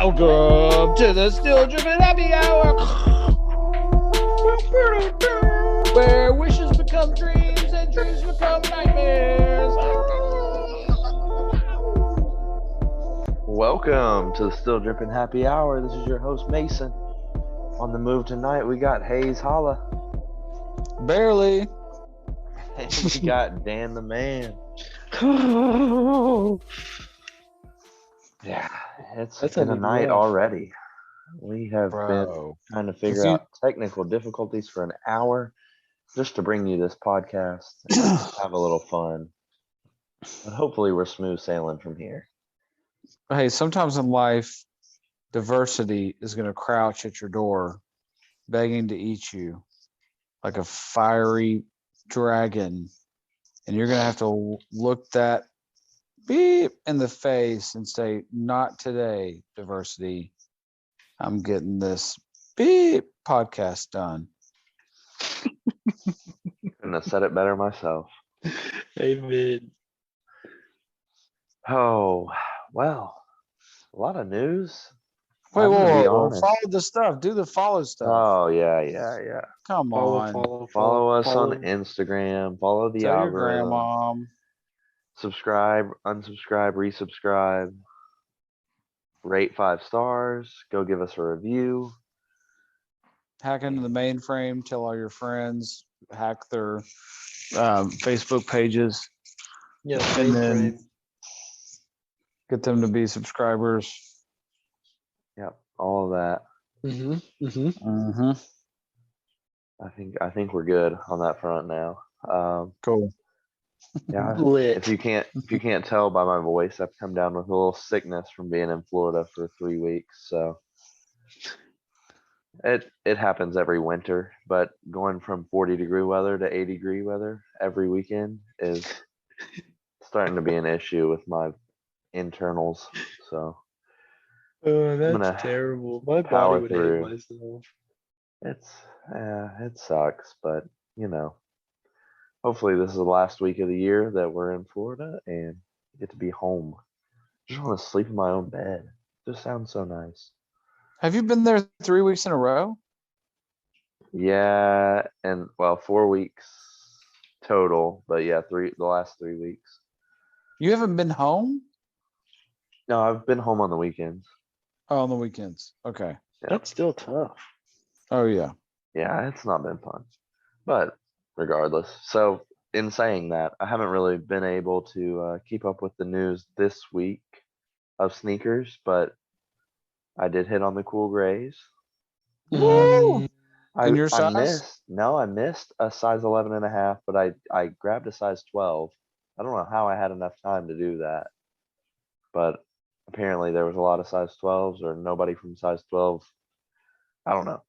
Welcome to the Still Dripping Happy Hour, where wishes become dreams and dreams become nightmares. Welcome to the Still Dripping Happy Hour. This is your host, Mason. On the move tonight, we got Hayes Holla. Barely. And we got Dan the Man. Yeah, it's been a night already. We have been trying to figure out technical difficulties for an hour just to bring you this podcast and just have a little fun. But hopefully we're smooth sailing from here. Hey, sometimes in life, diversity is going to crouch at your door, begging to eat you like a fiery dragon. And you're going to have to look that beep in the face and say, not today, diversity. I'm getting this beep podcast done. Couldn't have said it better myself. Amen. Oh, well, a lot of news. Wait, whoa, follow the stuff. Do the follow stuff. Oh, yeah. Come on. Follow us on Instagram. Follow the Tell algorithm. your grandma. Subscribe, unsubscribe, resubscribe. Rate 5 stars. Go give us a review. Hack into the mainframe. Tell all your friends. Hack their Facebook pages. Yeah, and then get them to be subscribers. Yep, all of that. I think we're good on that front now. Cool. Yeah. If you can't tell by my voice, I've come down with a little sickness from being in Florida for 3 weeks. So it happens every winter, but going from 40-degree weather to 80-degree weather every weekend is starting to be an issue with my internals. So that's terrible. My body would hate myself. It sucks, but hopefully this is the last week of the year that we're in Florida and get to be home. Just want to sleep in my own bed. Just sounds so nice. Have you been there 3 weeks in a row? Yeah, and 4 weeks total, but yeah, the last 3 weeks. You haven't been home? No, I've been home on the weekends. Oh, on the weekends. Okay. Yeah. That's still tough. Oh, yeah. Yeah, it's not been fun. But regardless. So in saying that, I haven't really been able to keep up with the news this week of sneakers, but I did hit on the cool grays. Woo! I size? I missed a size 11.5, but I grabbed a size 12. I don't know how I had enough time to do that, but apparently there was a lot of size 12s or nobody from size 12. I don't know.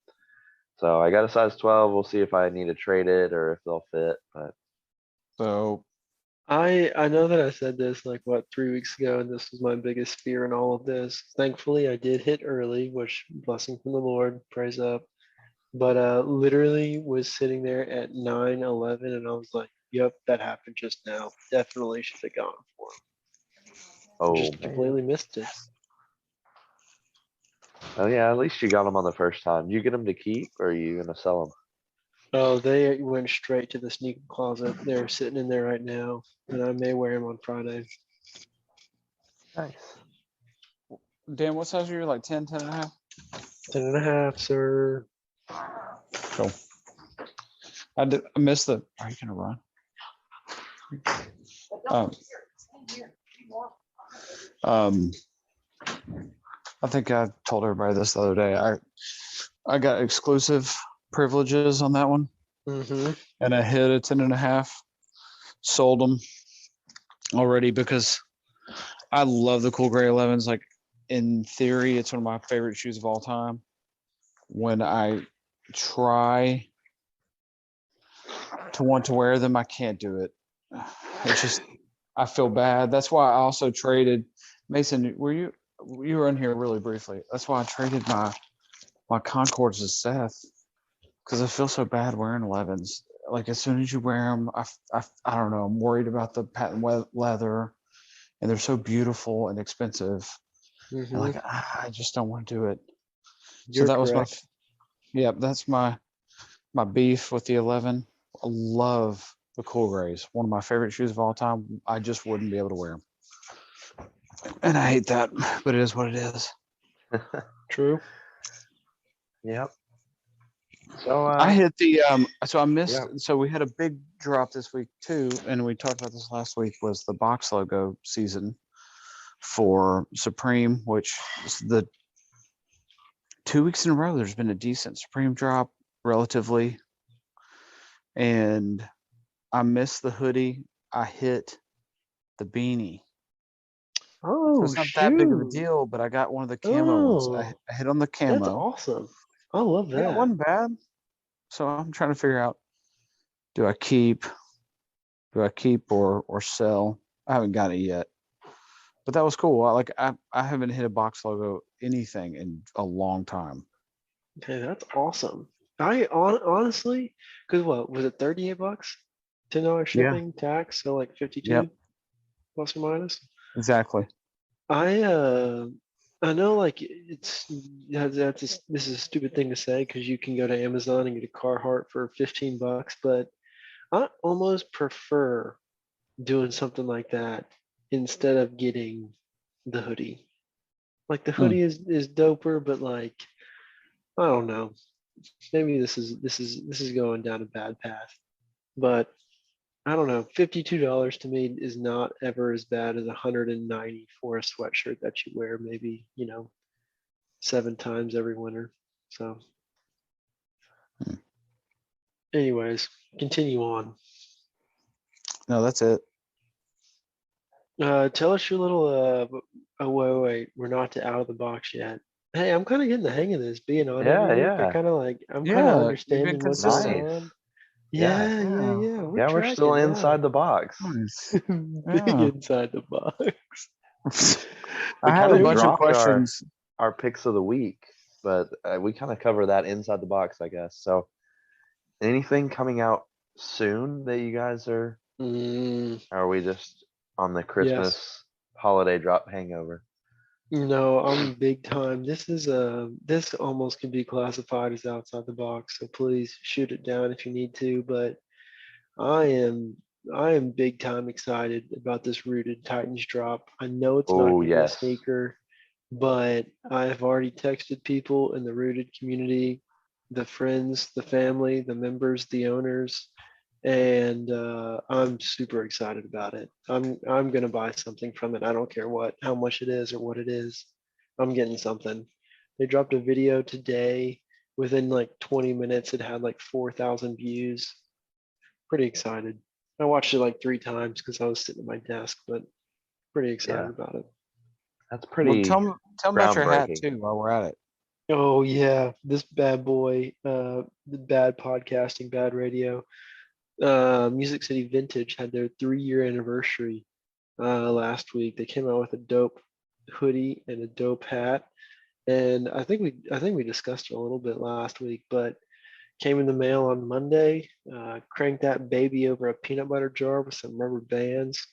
So I got a size 12. We'll see if I need to trade it or if they'll fit. But so I know that I said this 3 weeks ago, and this was my biggest fear in all of this. Thankfully, I did hit early, which blessing from the Lord, praise up. But literally was sitting there at 9:11, and I was like, "Yep, that happened just now. Definitely should have gone for him." Oh, just completely missed it. Oh yeah, at least you got them on the first time. You get them to keep, or are you gonna sell them? Oh, they went straight to the sneaker closet. They're sitting in there right now, and I may wear them on Friday. Nice. Dan, what size are you? Like 10, 10.5? 10.5, sir. Cool. I missed the. Are you gonna run? I think I told everybody this the other day. I got exclusive privileges on that one, and I hit a 10.5. Sold them already because I love the cool gray 11s. Like in theory, it's one of my favorite shoes of all time. When I try to want to wear them, I can't do it. It's just I feel bad. That's why I also traded. Mason, you were in here really briefly. That's why I traded my Concords to Seth, because I feel so bad wearing 11s. Like as soon as you wear them, I don't know. I'm worried about the patent leather, and they're so beautiful and expensive. And Mhm. like, I just don't want to do it. So You're that was my, correct. yeah, that's my beef with the 11. I love the Cool Grays. One of my favorite shoes of all time. I just wouldn't be able to wear them. And I hate that, but it is what it is. True. Yep. So, I hit the so I missed yeah. so we had a big drop this week too, and we talked about this last week, was the box logo season for Supreme, which is the 2 weeks in a row there's been a decent Supreme drop relatively. And I missed the hoodie. I hit the beanie. So Oh it's not that big of a shoot. deal, but I got one of the camo ones. I Oh, hit on the that's camo. awesome. I love Yeah, it that. wasn't bad. So I'm trying to figure out, do I keep or sell? I haven't got it yet. But that was cool. I haven't hit a box logo anything in a long time. Okay, that's awesome. Honestly, because what was it, $38? $10 Yeah. shipping, tax, so like 52 Yep. plus or minus. Exactly. I uh I know like this is a stupid thing to say because you can go to Amazon and get a Carhartt for $15, but I almost prefer doing something like that instead of getting the hoodie. Like the Hmm. hoodie is doper, but like I don't know. Maybe this is going down a bad path. But I don't know. $52 to me is not ever as bad as 190 for a sweatshirt that you wear maybe, 7 times every winter. So Hmm. anyways, continue on. No, that's it. Tell us your little oh wait, we're not out of the box yet. Hey, I'm kind of getting the hang of this being on every Yeah, week. yeah. I'm kind of Yeah, you've been understanding what's going consistent. Nice. on. Yeah. Yeah, yeah, Yeah. yeah. We're Yeah, we're still tracking now. inside the box. Nice. Big Yeah. inside the box. We I kind have a of bunch of dropped questions. our picks of the week, but we kind of cover that inside the box, I guess. So, anything coming out soon that you guys are we just on the Yes. Christmas holiday drop hangover? No, I'm big time. This almost can be classified as outside the box, so please shoot it down if you need to, but I am I am big time excited about this Rooted Titans drop. I know it's not Oh, going to be a yes. sneaker, but I have already texted people in the Rooted community, the friends, the family, the members, the owners, and I'm super excited about it. I'm gonna buy something from it. I don't care how much it is or what it is. I'm getting something. They dropped a video today. Within like 20 minutes, it had like 4,000 views. Pretty excited. I watched it like 3 times because I was sitting at my desk, but pretty Yeah, excited about it. that's Well, pretty tell me about your hat groundbreaking. too while we're at it. Oh yeah, this bad boy, the bad podcasting, bad radio. Music City Vintage had their 3-year anniversary last week. They came out with a dope hoodie and a dope hat, and I think we discussed it a little bit last week, but came in the mail on Monday. Cranked that baby over a peanut butter jar with some rubber bands.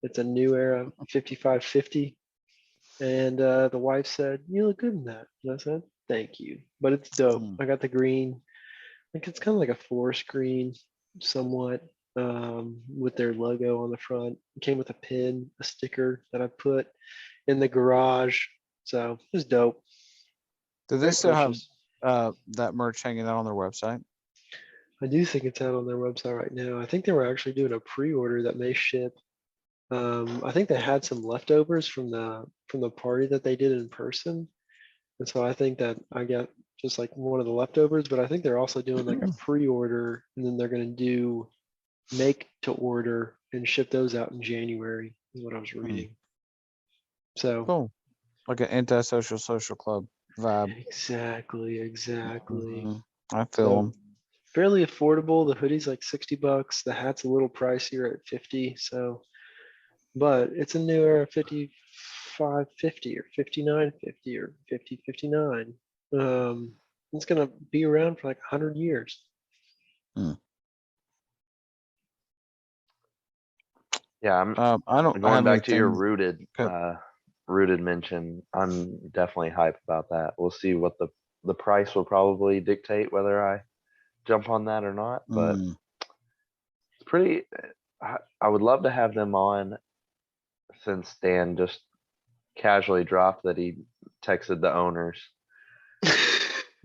It's a New Era 5550, and the wife said, "You look good in that," and I said, "Thank you," but it's dope. Hmm. I got the green. Like it's kind of like a forest green, somewhat, with their logo on the front. It came with a pin, a sticker that I put in the garage. So it was dope. Do they Very still have precious. that merch hanging out on their website? I do think it's out on their website right now. I think they were actually doing a pre-order that may ship. I think they had some leftovers from the party that they did in person, and so I think that I got just like one of the leftovers. But I think they're also doing like a pre-order, and then they're gonna do make to order and ship those out in January, is what I was reading. So Cool. Like an antisocial social club vibe. exactly. I feel So them. fairly affordable. The hoodie's like $60. The hat's a little pricier at 50. So, but it's a New Era 5550 or 5950 or 5059. It's gonna be around for like 100 years. Yeah, I'm I going have back to your anything. Rooted. Okay. Rooted mention, I'm definitely hype about that. We'll see what the price will probably dictate whether I jump on that or not, but Mm, it's pretty, I would love to have them on since Dan just casually dropped that he texted the owners.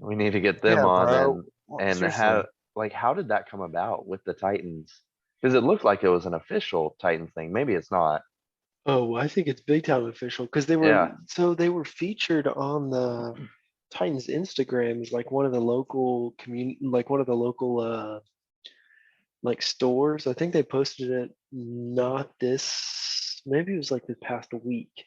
We need to get them yeah, on bro. Well, and seriously. have, like, how did that come about with the Titans? Because it looked like it was an official Titans thing. Maybe it's not. Oh, I think it's big time official because Yeah. they were featured on the Titans Instagram as like one of the local community, like one of the local like stores. I think they posted it not this, maybe it was like the past week.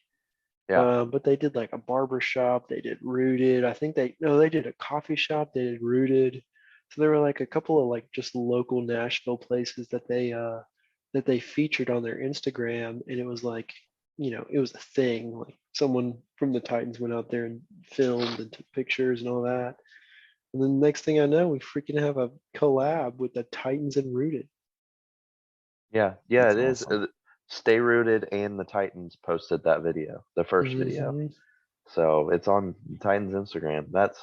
Yeah. But they did like a barber shop, they did Rooted. I think they did a coffee shop, they did Rooted. So there were like a couple of like just local Nashville places that they featured on their Instagram, and it was like, it was a thing. Like someone from the Titans went out there and filmed and took pictures and all that. And then the next thing I know, we freaking have a collab with the Titans and Rooted. Yeah. Yeah, That's it is. awesome. Stay Rooted and the Titans posted that video, the first video. Mhm. So it's on Titans Instagram. That's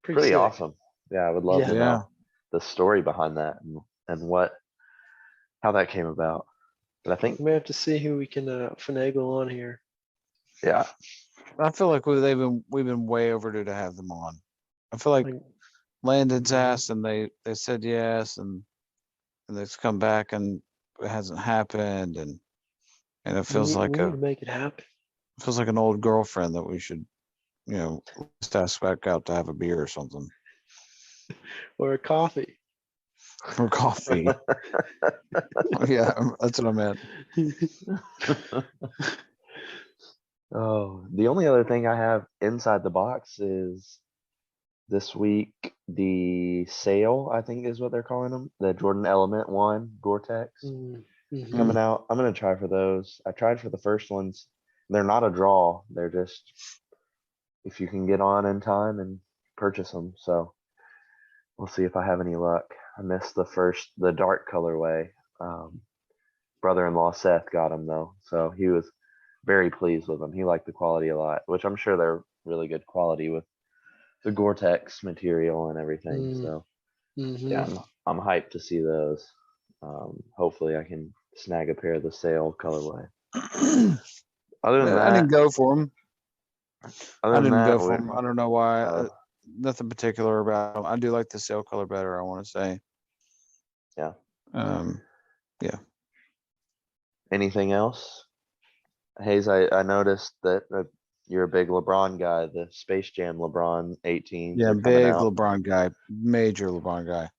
Pretty pretty sick. awesome. Yeah, I would love Yeah. to Yeah. know the story behind that and how that came about. But I think, We may have to see who we can finagle on here. yeah, I feel like we've been way overdue to have them on. I feel like Like, Landon's Mhm. asked and they said yes and it's come back and it hasn't happened and it feels like we need to make it happen. an old girlfriend that we should, just ask back out to have a beer or something Or a coffee. or coffee. Yeah, that's what I meant. oh, the only other thing I have inside the box is this week the sale, I think is what they're calling them, the Jordan Element 1 Gore-Tex Mhm. coming out. I'm gonna try for those. I tried for the first ones. They're not a draw. They're just if you can get on in time and purchase them. So we'll see if I have any luck. I missed the dark colorway. Um, brother-in-law Seth got them though, so he was very pleased with them. He liked the quality a lot, which I'm sure they're really good quality with the Gore-Tex material and everything. Mm, So mhm. yeah, I'm hyped to see those. Hopefully I can snag a pair of the sale colorway. Other than I didn't that, go for them. other I than didn't go that, for them. I don't know why. uh, Nothing particular about them. I do like the sale color better. I want to say. yeah. Um, Anything else? Hayes, I noticed that you're a big LeBron guy. The Space Jam LeBron 18s yeah, are coming big out. LeBron guy, major LeBron guy.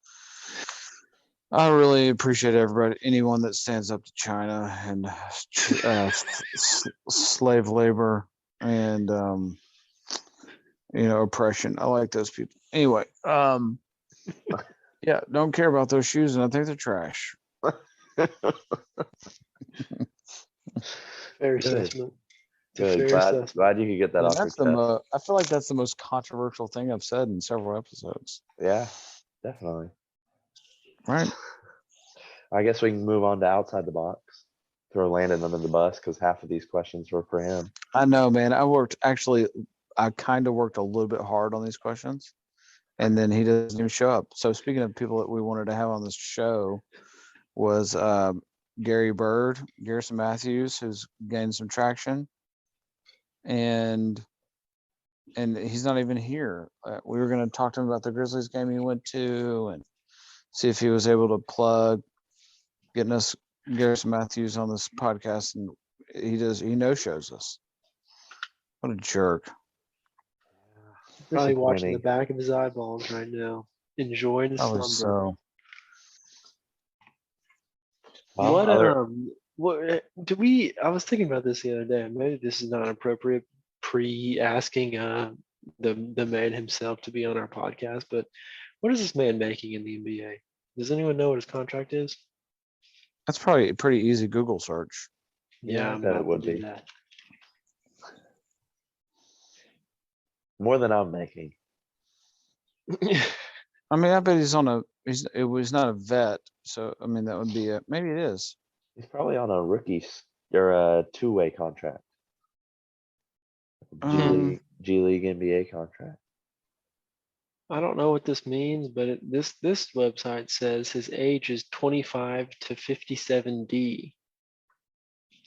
I really appreciate everybody, anyone that stands up to China and slave labor and oppression. I like those people. Anyway, yeah, don't care about those shoes, and I think they're trash. Fair Good, assessment. It's a good. fair Glad assessment. glad you could get that And off your that's the chest. I feel like that's the most controversial thing I've said in several episodes. Yeah, definitely. Right? I guess we can move on to outside the box. Throw Landon under the bus because half of these questions were for him. I know, man. I kind of worked a little bit hard on these questions, and then he doesn't even show up. So speaking of people that we wanted to have on this show, was Gary Bird, Garrison Matthews, who's gained some traction, and he's not even here. We were going to talk to him about the Grizzlies game he went to, and see if he was able to plug getting us Garrison Matthews on this podcast, and he no shows us. What a jerk! Probably watching the Disappointing. back of his eyeballs right now, enjoying his Probably slumber. so. Well, What do we? I was thinking about this the other day. Maybe this is not appropriate pre-asking the man himself to be on our podcast, but what is this man making in the NBA? Does anyone know what his contract is? That's probably a pretty easy Google search. Yeah, I I'm bet it about would to do be. that. More than I'm making. I mean, I bet he's on it was not a vet, so I mean that would be maybe it is. He's probably on a rookie or a two-way contract. G League NBA contract. I don't know what this means, but this website says his age is 25 to 57D.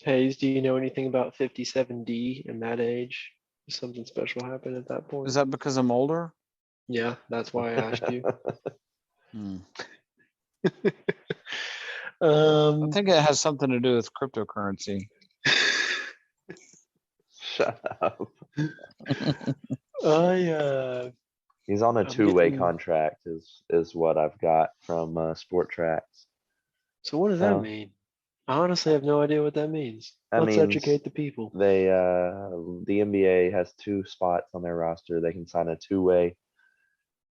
Hayes, do you know anything about 57D and that age? Does something special happen at that point? Is that because I'm older? Yeah, that's why I asked you. Hmm. I Um, think it has something to do with cryptocurrency. Shut up. I He's on a I'm two-way getting- contract is what I've got from Sport Tracks. so what does that So, mean? I honestly have no idea what that means. That Let's means educate the people. the NBA has 2 spots on their roster. They can sign a two-way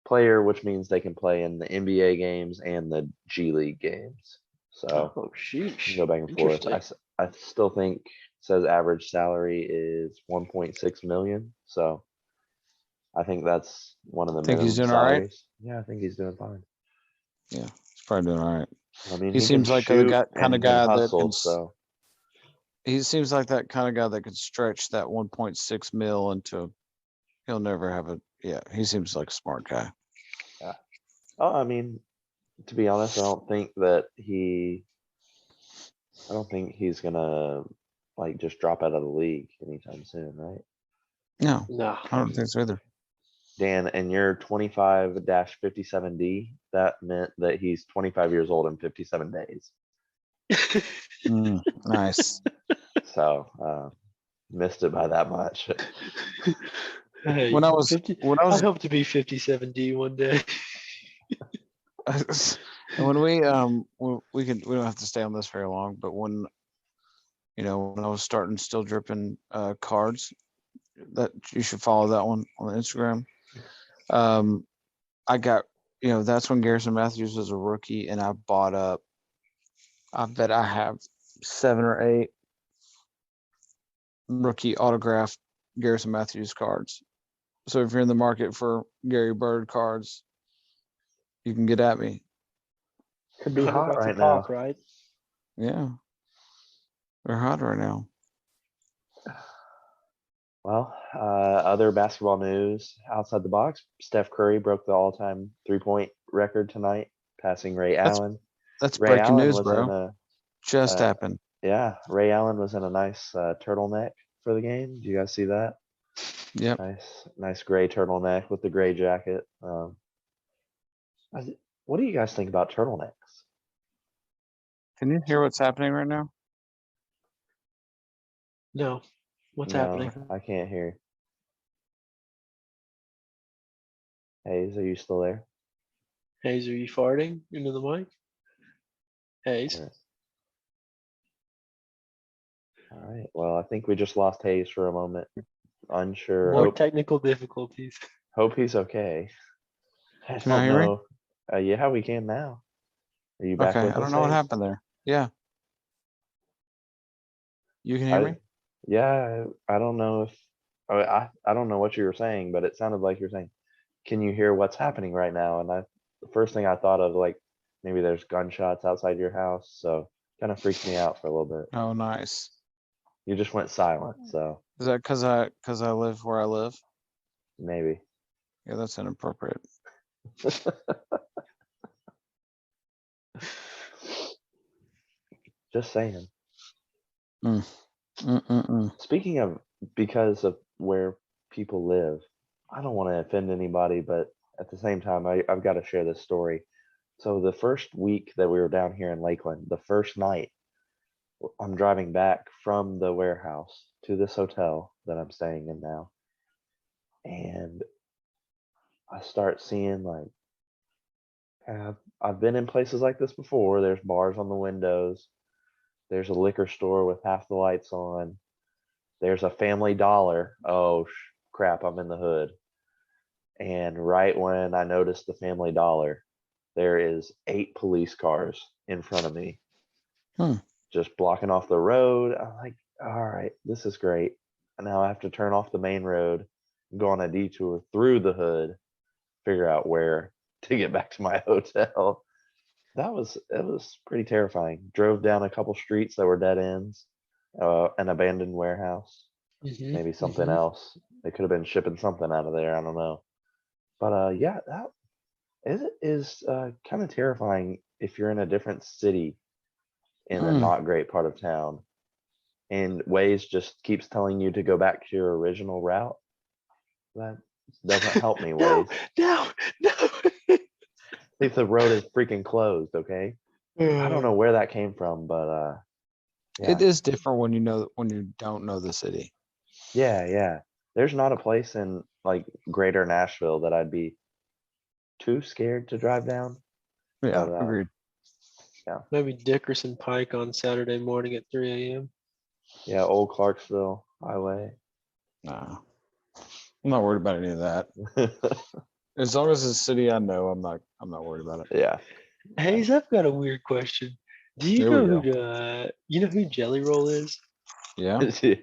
player, which means they can play in the NBA games and the G League games. So Oh, you sheesh. can go back and forth. Interesting. I still think it says average salary is 1.6 million. So I think that's one of the Think he's minimum doing all right? salaries. Yeah, I think he's doing fine. Yeah, he's probably doing all right. I mean, He he seems can like the shoot guy, kind of and guy that hustle. can. So He seems like that kind of guy that could stretch that 1.6 mil into. He'll never have a. Yeah, he seems like a smart guy. oh, I mean, to be honest, I don't think he's gonna like just drop out of the league anytime soon, right? No, No. I don't think so either. Dan, and your 25-57D, that meant that he's 25 years old in 57 days. Nice. So missed it by that much. Hey, When I was 50 when I I was hope to be 57D one day. when we don't have to stay on this very long, but when when I was starting still dripping cards, that you should follow that one on Instagram. I got that's when Garrison Matthews was a rookie, and I bought up. I bet I have 7 or 8 rookie autographed Garrison Matthews cards. So if you're in the market for Gary Bird cards, you can get at me. Could be 100 hot bucks a right pop, now. right? Yeah, they're hot right now. Well, other basketball news outside the box. Steph Curry broke the all-time 3-point record tonight, passing Ray That's- Allen. That's Ray breaking Allen news, was bro. in a Just happened. yeah. Ray Allen was in a nice turtleneck for the game. Do you guys see that? Yep. Nice gray turtleneck with the gray jacket. What do you guys think about turtlenecks? Can you hear what's happening right now? No. What's No, happening? I can't hear. Hayes, are you still there? Hayes, are you farting into the mic? Hayes. Or- All right. Well, I think we just lost Hayes for a moment. Unsure. More Hope, technical difficulties. hope he's okay. I Can I don't hear me? know. Yeah, we can now. Are you back Okay, with I don't us, know what Hayes? happened there. Yeah. You can hear me? Yeah, I don't know if I don't know what you were saying, but it sounded like you're saying, "Can you hear what's happening right now?" And the first thing I thought of, like, maybe there's gunshots outside your house, so kind of freaked me out for a little bit. Oh, nice. You just went silent, so Is that because I live where I live? maybe. Yeah, that's inappropriate. Just saying. Mm-mm-mm. Speaking of, because of where people live, I don't want to offend anybody, but at the same time, I've got to share this story. So the first week that we were down here in Lakeland, the first night, I'm driving back from the warehouse to this hotel that I'm staying in now. And I start seeing like, I've been in places like this before. There's bars on the windows. There's a liquor store with half the lights on. There's a Family Dollar. Oh, crap, I'm in the hood. And right when I noticed the Family Dollar, there is 8 police cars in front of me. Just blocking off the road. I'm like, all right, this is great. And now I have to turn off the main road, go on a detour through the hood, figure out where to get back to my hotel. It was pretty terrifying. Drove down a couple streets that were dead ends, an abandoned warehouse. maybe something mhm. else. They could have been shipping something out of there. I don't know. But yeah, that is kind of terrifying if you're in a different city in a Mm. not great part of town, and Waze just keeps telling you to go back to your original route. That doesn't help me, No, Waze. no, no. If the road is freaking closed, okay? I don't know where that came from, but yeah, It is different when you know when you don't know the city. yeah. There's not a place in like greater Nashville that I'd be too scared to drive down. Yeah, But agreed. Maybe Dickerson Pike on Saturday morning at 3 a.m. yeah, Old Clarksville Highway. Nah, I'm not worried about any of that. As long as it's a city I know, I'm not worried about it. Yeah. Hayes, I've got a weird question. Do you There we know go. you know who Jelly Roll is? Yeah, Yeah.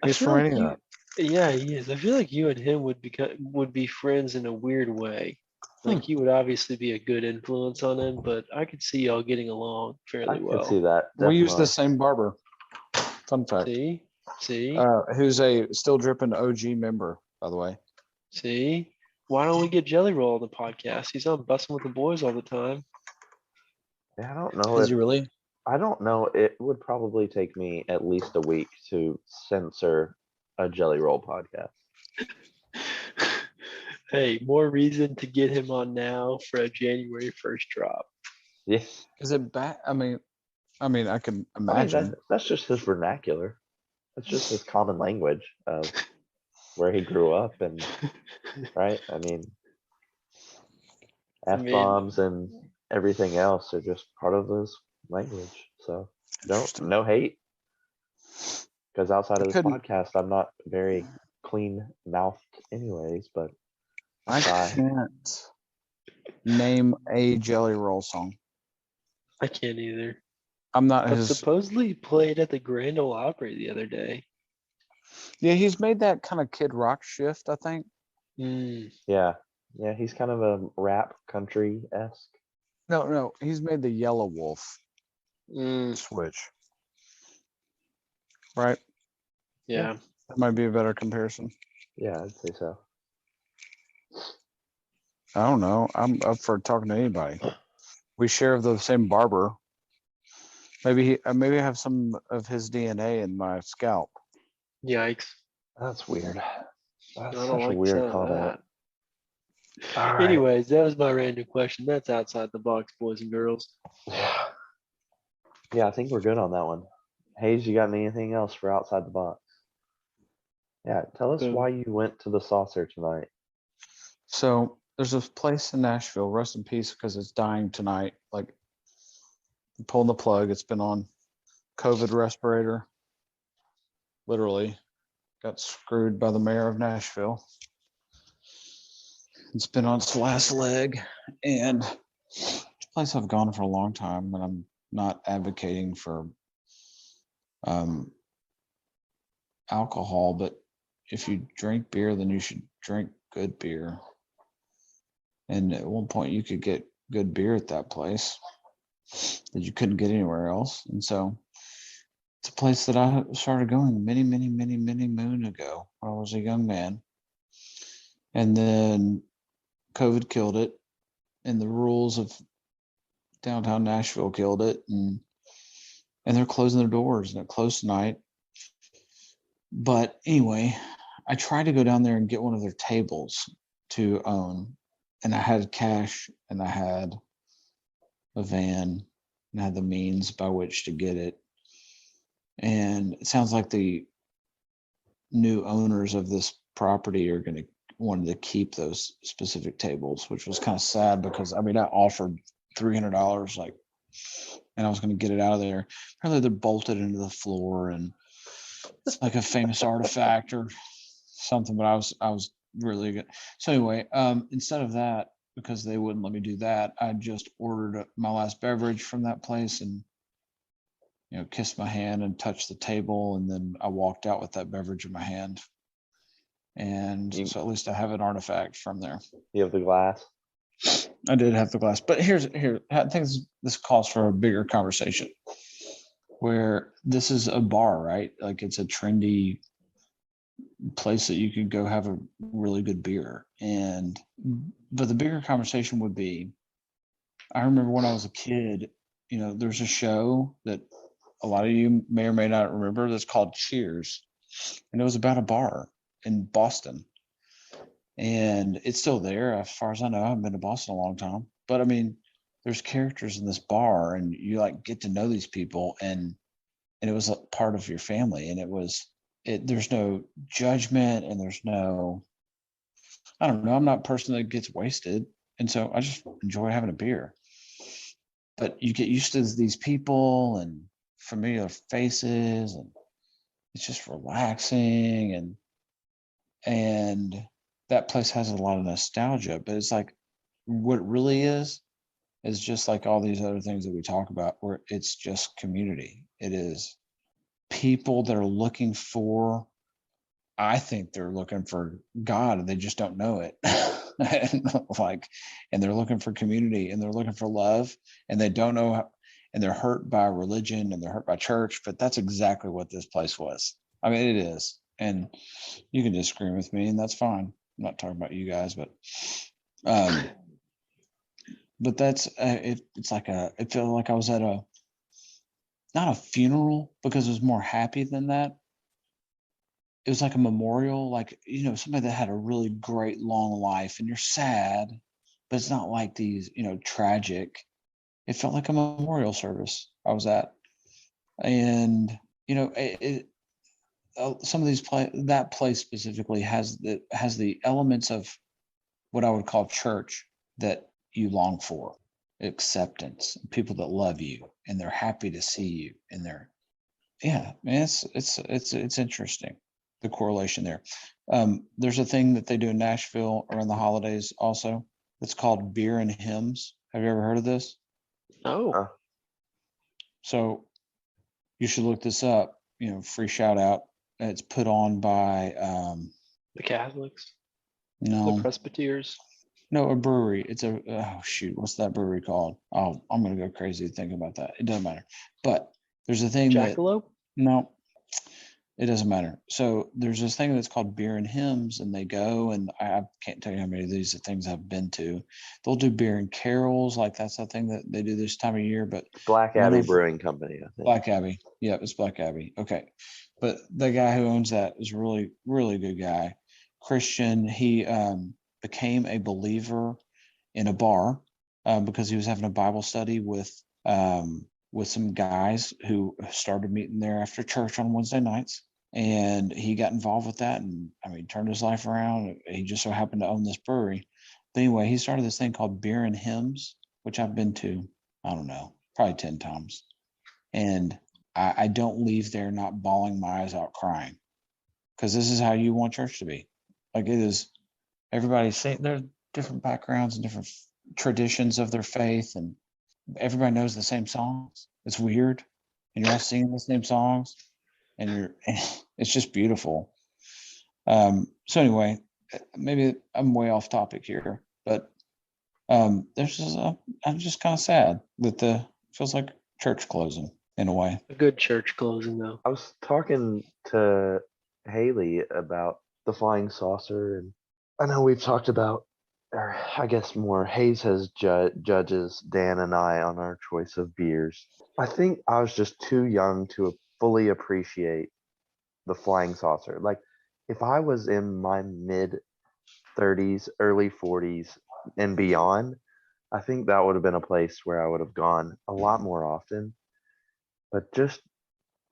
I he's feel from like Antioch. yeah, he is. I feel like you and him would be friends in a weird way. Hmm. Like you would obviously be a good influence on him, but I could see y'all getting along I fairly could see well. that. We use the Definitely. same barber. Fun fact. See, Who's a still dripping OG member, by the way. see. Why don't we get Jelly Roll on the podcast? He's on Bussin' with the Boys all the time. Yeah, I don't know Is if he really? I don't know. It would probably take me at least a week to censor a Jelly Roll podcast. Hey, more reason to get him on now for a January 1st drop. Yes. Is it bad? I mean, I can I mean, imagine. that's just his vernacular. That's just his common language of where he grew up, and right. I mean, I f mean, bombs and everything else are just part of his language. So Interesting. no hate, because outside I of this couldn't. podcast, I'm not very clean mouthed, anyways. But I I try. can't name a Jelly Roll song. I can't either. I'm not But his. supposedly he played at the Grand Ole Opry the other day. Yeah, he's made that kind of Kid Rock shift, I think. Yeah, yeah. He's kind of a rap country esque. No, he's made the Yellow Wolf Mm, switch. Right? yeah. That might be a better comparison. Yeah, I'd say so. I don't know. I'm up for talking to anybody. We share the same barber. Maybe maybe I have some of his DNA in my scalp. Yikes. That's weird. I That's don't such a like the weird sound of comment. that. All right. Anyways, that was my random question. That's outside the box, boys and girls. Yeah. Yeah, I think we're good on that one. Hayes, you got anything else for outside the box? Yeah, tell us Boom. why you went to the saucer tonight. So there's a place in Nashville, rest in peace, because it's dying tonight. Like pulling the plug. It's been on COVID respirator. Literally got screwed by the mayor of Nashville. It's been on its last leg, and it's a place I've gone for a long time, and I'm not advocating for alcohol, but if you drink beer, then you should drink good beer. And at one point, you could get good beer at that place that you couldn't get anywhere else. And so it's a place that I started going many moon ago when I was a young man. And then COVID killed it, and the rules of downtown Nashville killed it, and they're closing their doors, and it closed tonight. But anyway, I tried to go down there and get one of their tables to own, and I had cash, and I had a van, and I had the means by which to get it. And it sounds like the new owners of this property are going to wanted to keep those specific tables, which was kind of sad because I mean I offered $300 like, and I was going to get it out of there. Apparently they're bolted into the floor, and it's like a famous artifact or something. But I was really good. So anyway, instead of that, because they wouldn't let me do that, I just ordered my last beverage from that place and kissed my hand and touched the table, and then I walked out with that beverage in my hand. And You, so at least I have an artifact from there. you have the glass. I did have the glass, but here I think this calls for a bigger conversation. where this is a bar, right? Like it's a trendy place that you could go have a really good beer. But the bigger conversation would be, I remember when I was a kid, there's a show that a lot of you may or may not remember that's called Cheers. And it was about a bar in Boston. And it's still there as far as I know. I haven't been to Boston in a long time. But I mean, there's characters in this bar and you like get to know these people and it was a part of your family. And there's no judgment and there's no, I don't know. I'm not a person that gets wasted. And so I just enjoy having a beer. But you get used to these people and familiar faces and it's just relaxing and that place has a lot of nostalgia, but it's like what it really is just like all these other things that we talk about where it's just community. It is people that are looking for, I think they're looking for God and they just don't know it. and they're looking for community and they're looking for love and they don't know how, and they're hurt by religion and they're hurt by church, but that's exactly what this place was. I mean, it is. And you can disagree with me and that's fine. I'm not talking about you guys, but that's it's like it felt like I was at not a funeral because it was more happy than that. It was like a memorial, like, somebody that had a really great long life and you're sad, but it's not like these, tragic. It felt like a memorial service I was at. And, some of these that place specifically has the elements of what I would call church that you long for: acceptance, people that love you and they're happy to see you, and man, it's interesting, the correlation there. There's a thing that they do in Nashville around the holidays also. It's called Beer and Hymns. Have you ever heard of this? Oh, So you should look this up. Free shout out. It's put on by the Catholics, the no, Presbyterians. no, a brewery. It's what's that brewery called? Oh, I'm gonna go crazy thinking about that. It doesn't matter. But there's a thing Jackalope? No, it doesn't matter. So there's this thing that's called Beer and Hymns, and they go, and I can't tell you how many of these things I've been to. They'll do beer and carols, like that's the thing that they do this time of year. But Black one Abbey of Brewing Company, I think. Black Abbey, yeah, it's Black Abbey. Okay, but the guy who owns that is a really, really good guy, Christian. He became a believer in a bar because he was having a Bible study with some guys who started meeting there after church on Wednesday nights. And he got involved with that and turned his life around. He just so happened to own this brewery. But anyway, he started this thing called Beer and Hymns, which I've been to, I don't know, probably 10 times. And I don't leave there not bawling my eyes out crying, because this is how you want church to be. Like it is, everybody's saying there are different backgrounds and different traditions of their faith, and everybody knows the same songs. It's weird. And you're all singing the same songs and it's just beautiful. So anyway, maybe I'm way off topic here, but I'm just kind of sad that feels like church closing in a way. A good church closing, though. I was talking to Haley about the flying saucer, and I know we've talked about, or I guess more, Hayes has judges Dan and I on our choice of beers. I think I was just too young to fully appreciate the flying saucer. Like, if I was in my mid 30s, early 40s, and beyond, I think that would have been a place where I would have gone a lot more often. But just,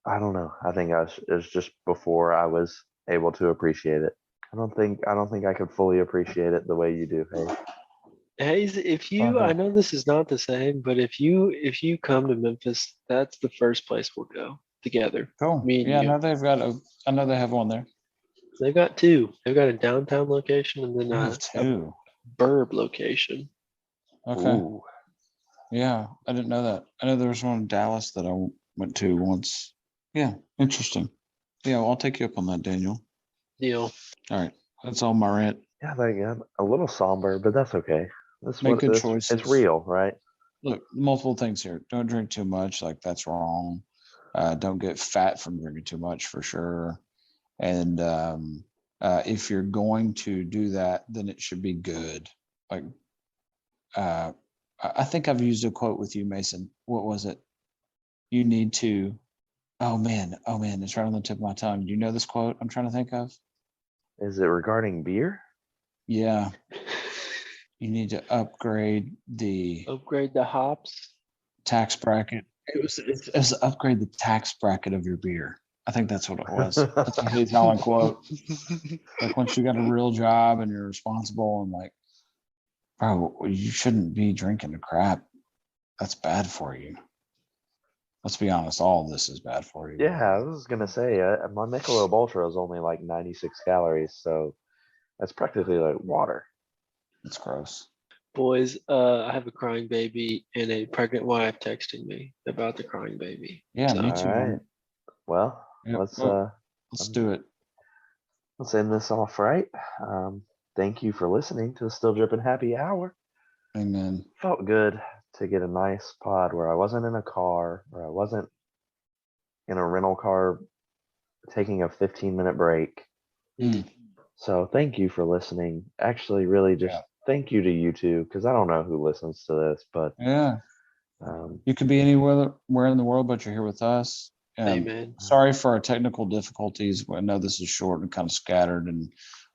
I don't know. I think it was just before I was able to appreciate it. I don't think I could fully appreciate it the way you do, Hey. Hayes, I know this is not the same, but if you come to Memphis, that's the first place we'll go together. Cool. Me and yeah, you. I know they have one there. They've got two. They've got a downtown location and then a two. burb location. Okay. Ooh. Yeah, I didn't know that. I know there was one in Dallas that I went to once. Yeah, interesting. Yeah, well, I'll take you up on that, Daniel. Deal. All right, that's all my rant. Yeah, I'm a little somber, but that's okay. Make good choices. It's real, right? Look, multiple things here. Don't drink too much. Like that's wrong. Don't get fat from drinking too much for sure. And if you're going to do that, then it should be good. Like, I think I've used a quote with you, Mason. What was it? You need to. Oh man, it's right on the tip of my tongue. Do you know this quote I'm trying to think of? Is it regarding beer? Yeah, you need to upgrade the Upgrade the hops. tax bracket. It was upgrade the tax bracket of your beer. I think that's what it was. That's a Hayes Allen quote. Like once you got a real job and you're responsible and like, bro, you shouldn't be drinking the crap. That's bad for you. Let's be honest, all of this is bad for you. Yeah, I was gonna say my Michelob Ultra is only like 96 calories, so that's practically like water. It's gross. Boys, I have a crying baby and a pregnant wife texting me about the crying baby. Yeah, So- me too. All right. man. Well, Yep, let's well, let's do it. end this off right. Thank you for listening to the Still Dripping Happy Hour. Amen. Felt good to get a nice pod where I wasn't in a car, or I wasn't in a rental car taking a 15-minute break. Mm. So thank you for listening. Actually, really just Yeah. thank you to you two, because I don't know who listens to this, but Yeah, um, you could be anywhere in the world, but you're here with us. Amen. Sorry for our technical difficulties. I know this is short and kind of scattered, and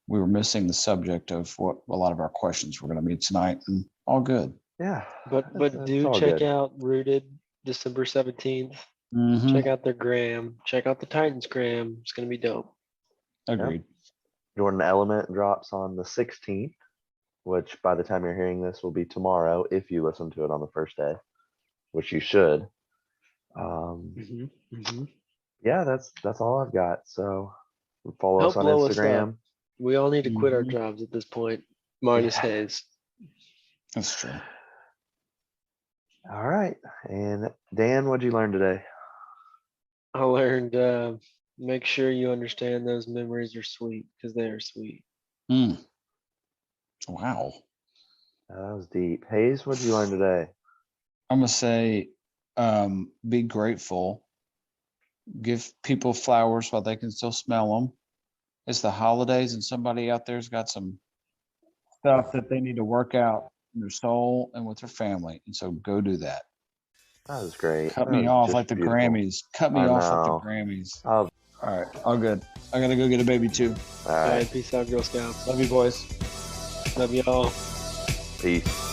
we were missing the subject of what a lot of our questions were going to be tonight, and all good. yeah. But it's do all check good. out Rooted December 17th. Mhm. Check out their gram. Check out the Titans gram. It's gonna be dope. Agreed. Jordan Element drops on the 16th, which by the time you're hearing this will be tomorrow if you listen to it on the first day, which you should. Yeah, that's all I've got. So follow Help us on blow us up. Instagram. We all need to quit our Mhm. jobs at this point, minus Yeah. Hayes. That's true. All right. And Dan, what'd you learn today? I learned make sure you understand those memories are sweet because they are sweet. Mm. Wow. That was deep. Hayes, what'd you learn today? I'm gonna say, be grateful. Give people flowers while they can still smell them. It's the holidays, and somebody out there's got some stuff that they need to work out in their soul and with their family, and so go do that. That was great. Cut That me was off just like the beautiful. Grammys. Cut me I off like know. the Grammys. Oh, All right, all good. I gotta go get a baby too. all All right. right, peace out, Girl Scouts. Love you, boys. Love y'all. Peace.